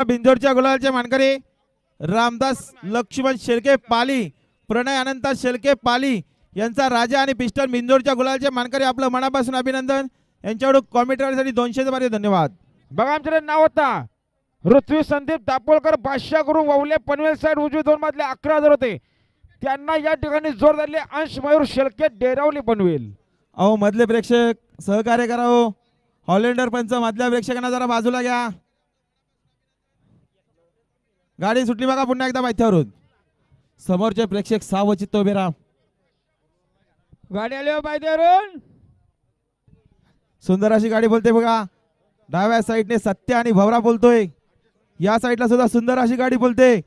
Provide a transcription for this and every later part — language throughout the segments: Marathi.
बिंजोरच्या गुलालचे मानकरी रामदास लक्ष्मण शेळके पाली, प्रणय अनंत शेळके पाली यांचा राजा आणि पिस्टन बिंजोरच्या गुलालचे मानकरी आपलं मनापासून अभिनंदन। यांच्याकडून कॉमेंटरीसाठी 200 चे धन्यवाद। बघा आमच्याकडे नाव होता ऋत्वी संदीप दापोलकर, बादशाह गुरु ववले पनवेल साइड उजवी 2 मधले 11,000 होते, त्यांना या ठिकाणी जोर दिले अंश मयूर शेळके डेरावली पनवेल। अहो मधले प्रेक्षक सहकार्य करा हो। हॉलँडर पंच मधल्या प्रेक्षकांना जरा बाजूला घ्या। गाडी सुटली बघा पुन्हा एकदा माथ्यावरून। समोरचे प्रेक्षक सावचित्त उभे राहा। गाडी आली हो पायथ्यावरून। सुंदर अशी गाडी बोलते बघा। डाव्या साईडने सत्य आणि भवरा बोलतोय, या साईडला सुद्धा सुंदर अशी गाडी बोलते,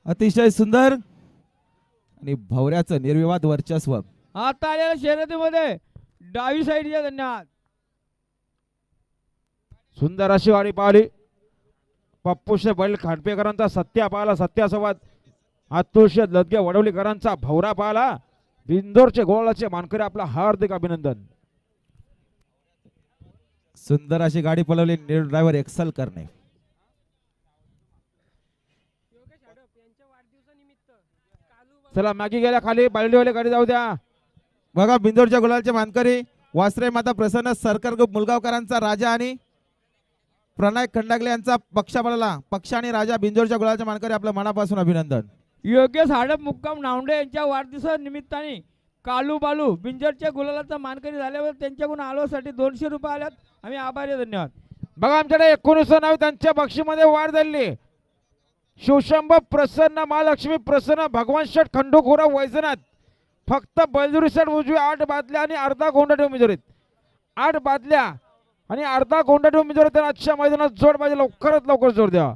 अतिशय सुंदर आणि भवऱ्याचं निर्विवाद वर्चस्व। आता आलेल्या शर्यतीमध्ये डावी साईडच्या धन्यवाद। सुंदर अशी गाडी पाहिली पप्पूशे बैल खांडपेकरांचा सत्या पाहिला, सत्यासोबत अतुलशे लदगे वडवलीकरांचा भवरा पाहिला। बिंदोरचे गोळाचे मानकरी आपला हार्दिक अभिनंदन। सुंदर अशी गाडी पळवली, नीर ड्रायव्हर एक्सल करणे। चला मागे गेल्या खाली बालडीवाले गाडी जाऊ द्या। बघा बिंदोरच्या गुलालचे मानकरी वासरे माता प्रसन्न सरकार ग्रुप मुलगावकरांचा राजा आणि प्रणय खंडागले यांचा पक्ष पळाला। पक्ष आणि राजा बिंदोरच्या गुलालचे मानकरी आपलं मनापासून अभिनंदन। योगेश हाडप मुक्काम नावंडे यांच्या वाढदिवसा निमित्ताने कालू बालू बिंजरच्या गुलालाचा मानकरी झाल्यावर त्यांच्याकडून आलोसाठी 200 रुपये आल्यात, आम्ही आभारी आहे, धन्यवाद। बघा आमच्याकडे 19 नाव त्यांच्या बक्षीमध्ये वाढ झाली। शिवशंभ प्रसन्न, महालक्ष्मी प्रसन्न, भगवान शेठ खंडोखोरा वैजनाथ, फक्त बैलजुरी सेट उजवी 8 बादल्या आणि अर्धा गोंडा उमेदवार 8 बादल्या आणि अर्धा गोंडा उमेदवार त्यांना आजच्या मैदानात जोड पाहिजे, लवकरात लवकर जोर द्या।